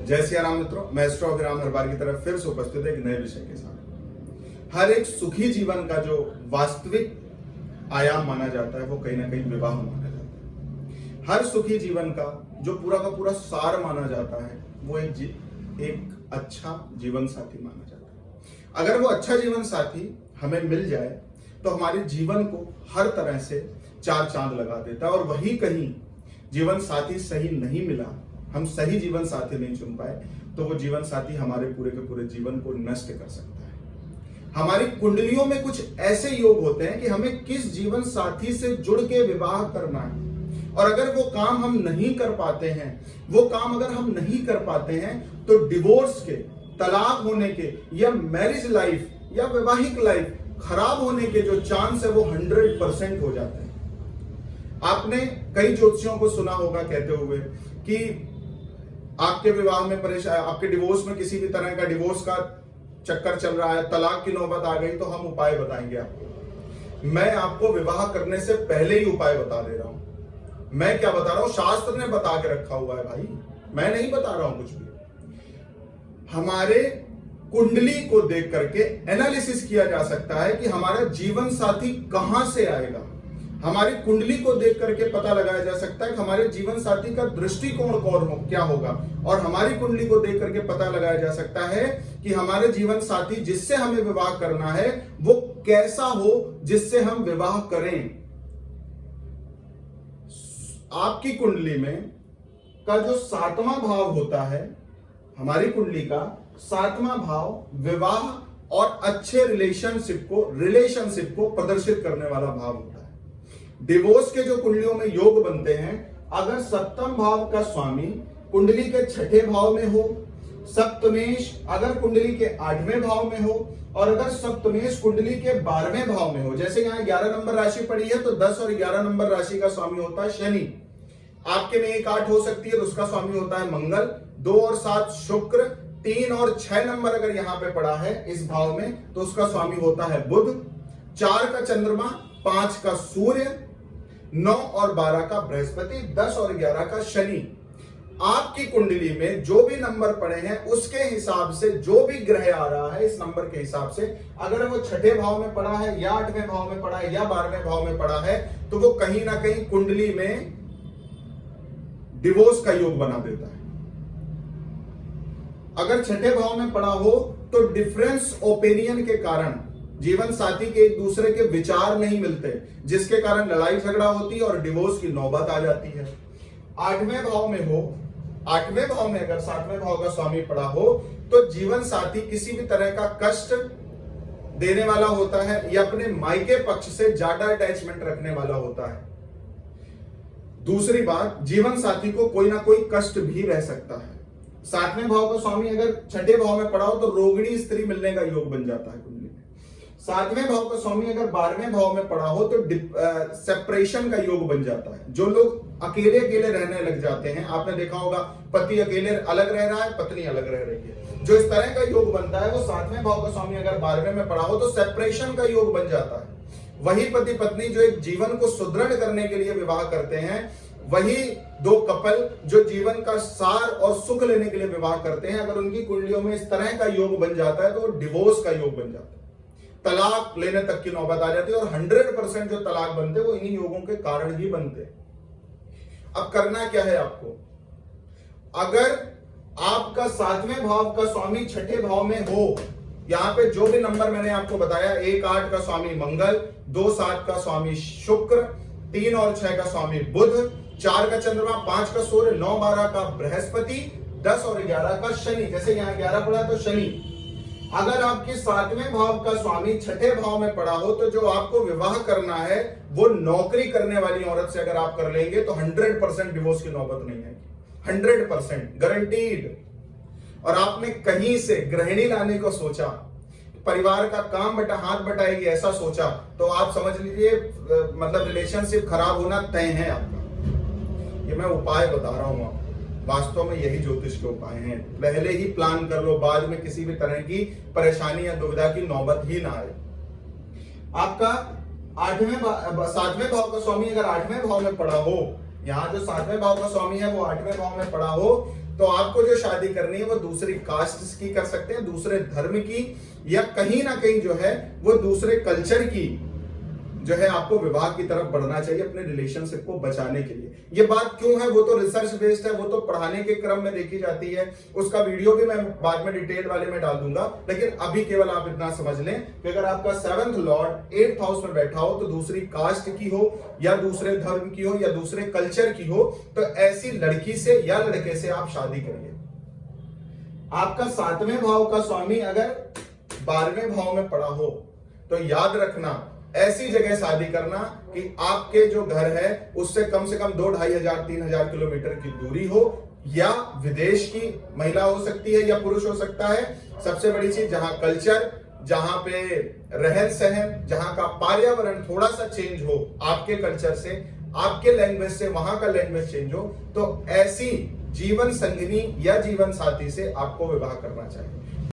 जय सिया राम मित्रों, मैं एस्ट्रो अभिराम हर बार की तरफ फिर से उपस्थित है एक नए विषय के साथ। हर एक सुखी जीवन का जो वास्तविक आयाम माना जाता है वो कहीं ना कहीं विवाह माना जाता है। हर सुखी जीवन का जो पूरा का पूरा सार माना जाता है वो एक अच्छा जीवन साथी माना जाता है। अगर वो अच्छा जीवन साथी हमें मिल जाए तो हमारे जीवन को हर तरह से चार चांद लगा देता है। और वही कहीं जीवन साथी सही नहीं मिला, हम सही जीवन साथी नहीं चुन पाए, तो वो जीवन साथी हमारे पूरे के पूरे जीवन को नष्ट कर सकता है। हमारी कुंडलियों में कुछ ऐसे योग होते हैं कि हमें किस जीवन साथी से जुड़ के विवाह करना है, और अगर वो काम हम नहीं कर पाते हैं, वो काम अगर हम नहीं कर पाते हैं तो डिवोर्स के, तलाक होने के या मैरिज लाइफ या वैवाहिक लाइफ खराब होने के जो चांस है वो 100% हो जाते हैं। आपने कई ज्योतिषियों को सुना होगा कहते हुए कि आपके विवाह में परेशान, आपके डिवोर्स में किसी भी तरह का डिवोर्स का चक्कर चल रहा है, तलाक की नौबत आ गई, तो हम उपाय बताएंगे आपको। मैं आपको विवाह करने से पहले ही उपाय बता दे रहा हूं। मैं क्या बता रहा हूं, शास्त्र ने बता के रखा हुआ है भाई, मैं नहीं बता रहा हूं कुछ भी। हमारे कुंडली को देख करके एनालिसिस किया जा सकता है कि हमारा जीवन साथी कहां से आएगा। हमारी कुंडली को देख करके पता लगाया जा सकता है कि हमारे जीवन साथी का दृष्टिकोण क्या होगा, और हमारी कुंडली को देख करके पता लगाया जा सकता है कि हमारे जीवन साथी जिससे हमें विवाह करना है वो कैसा हो जिससे हम विवाह करें। आपकी कुंडली में का जो 7वां भाव होता है, हमारी कुंडली का 7वां भाव विवाह और अच्छे रिलेशनशिप को प्रदर्शित करने वाला भाव होता है। डिवोर्स के जो कुंडलियों में योग बनते हैं, अगर 7वें भाव का स्वामी कुंडली के 6ठे भाव में हो, सप्तमेश अगर कुंडली के 8वें भाव में हो, और अगर सप्तमेश कुंडली के 12वें भाव में हो, जैसे यहाँ 11 नंबर राशि पड़ी है तो 10 और 11 नंबर राशि का स्वामी होता है शनि। आपके में 1 8 हो सकती है तो उसका स्वामी होता है मंगल, 2 और 7 शुक्र, 3 और 6 नंबर अगर यहां पे पड़ा है इस भाव में तो उसका स्वामी होता है बुध, 4 का चंद्रमा, 5 का सूर्य, 9 और 12 का बृहस्पति, 10 और 11 का शनि। आपकी कुंडली में जो भी नंबर पड़े हैं उसके हिसाब से जो भी ग्रह आ रहा है इस नंबर के हिसाब से, अगर वो 6ठे भाव में पड़ा है या 8वें भाव में पड़ा है या 12वें भाव में पड़ा है तो वो कहीं ना कहीं कुंडली में डिवोर्स का योग बना देता है। अगर 6ठे भाव में पड़ा हो तो डिफरेंस ओपिनियन के कारण जीवन साथी के एक दूसरे के विचार नहीं मिलते, जिसके कारण लड़ाई झगड़ा होती है और डिवोर्स की नौबत आ जाती है। 8वें भाव में हो, 8वें भाव में अगर 7वें भाव का स्वामी पड़ा हो तो जीवन साथी किसी भी तरह का कष्ट देने वाला होता है या अपने मायके पक्ष से ज्यादा अटैचमेंट रखने वाला होता है। दूसरी बात, जीवन साथी को कोई ना कोई कष्ट भी रह सकता है। 7वें भाव का स्वामी अगर 6ठे भाव में पड़ा हो तो रोगिणी स्त्री मिलने का योग बन जाता है कुंडली में। 7वें भाव का स्वामी अगर 12वें भाव में पड़ा हो तो सेपरेशन का योग बन जाता है। जो लोग अकेले अकेले रहने लग जाते हैं, आपने देखा होगा पति अकेले अलग रह रहा है, पत्नी अलग रह रही है, जो इस तरह का योग बनता है वो 7वें भाव का स्वामी अगर 12वें में पड़ा हो तो सेपरेशन का योग बन जाता है। वही पति पत्नी जो एक जीवन को सुदृढ़ करने के लिए विवाह करते हैं, वही दो कपल जो जीवन का सार और सुख लेने के लिए विवाह करते हैं, अगर उनकी कुंडलियों में इस तरह का योग बन जाता है तो वो डिवोर्स का योग बन जाता है, तलाक लेने तक की नौबत आ जाती है। और 100% जो तलाक बनते हैं वो इन्हीं योगों के कारण ही बनते हैं। अब करना क्या है आपको, अगर आपका 7वें भाव का स्वामी 6ठे भाव में हो, यहां पे जो भी नंबर मैंने आपको बताया, 1 8 का स्वामी मंगल, 2 7 का स्वामी शुक्र, 3 और 6 का स्वामी बुध, 4 का चंद्रमा, 5 का सूर्य, 9 12 का बृहस्पति, 10 और 11 का शनि। जैसे यहाँ 11 पड़ा तो शनि। अगर आपके 7वें भाव का स्वामी 6ठे भाव में पड़ा हो तो जो आपको विवाह करना है वो नौकरी करने वाली औरत से अगर आप कर लेंगे तो 100% डिवोर्स की नौबत नहीं है, 100% गारंटीड। और आपने कहीं से गृहिणी लाने को सोचा, परिवार का काम हाथ बटाएगी ऐसा सोचा, तो आप समझ लीजिए मतलब रिलेशनशिप खराब होना तय है आपका। ये मैं उपाय बता रहा हूं आपको, वास्तव में यही ज्योतिष के उपाय हैं। पहले ही प्लान कर लो, बाद में किसी भी तरह की परेशानी या दुविधा की नौबत ही ना आए। आपका 7वें भाव का स्वामी अगर 8वें भाव में पड़ा हो, यहाँ जो 7वें भाव का स्वामी है वो 8वें भाव में पड़ा हो तो आपको जो शादी करनी है वो दूसरी कास्ट की कर सकते हैं, दूसरे धर्म की, या कहीं ना कहीं जो है वो दूसरे कल्चर की जो है आपको विवाह की तरफ बढ़ना चाहिए अपने रिलेशनशिप को बचाने के लिए। ये बात क्यों है वो तो रिसर्च बेस्ड है, वो तो पढ़ाने के क्रम में देखी जाती है, उसका वीडियो भी मैं बाद में डिटेल वाले में डाल दूंगा। लेकिन अभी केवल आप इतना समझ लें कि अगर आपका 7th लॉर्ड 8th हाउस में बैठा हो, तो दूसरी कास्ट की हो या दूसरे धर्म की हो या दूसरे कल्चर की हो, तो ऐसी लड़की से या लड़के से आप शादी करिए। आपका 7वें भाव का स्वामी अगर 12वें भाव में पड़ा हो तो याद रखना ऐसी जगह शादी करना कि आपके जो घर है उससे कम से कम 2-2,500-3,000 किलोमीटर की दूरी हो, या विदेश की महिला हो सकती है या पुरुष हो सकता है। सबसे बड़ी चीज जहां कल्चर, जहां पे रहन सहन, जहां का पर्यावरण थोड़ा सा चेंज हो आपके कल्चर से, आपके लैंग्वेज से वहां का लैंग्वेज चेंज हो, तो ऐसी जीवन संगिनी या जीवन साथी से आपको विवाह करना चाहिए।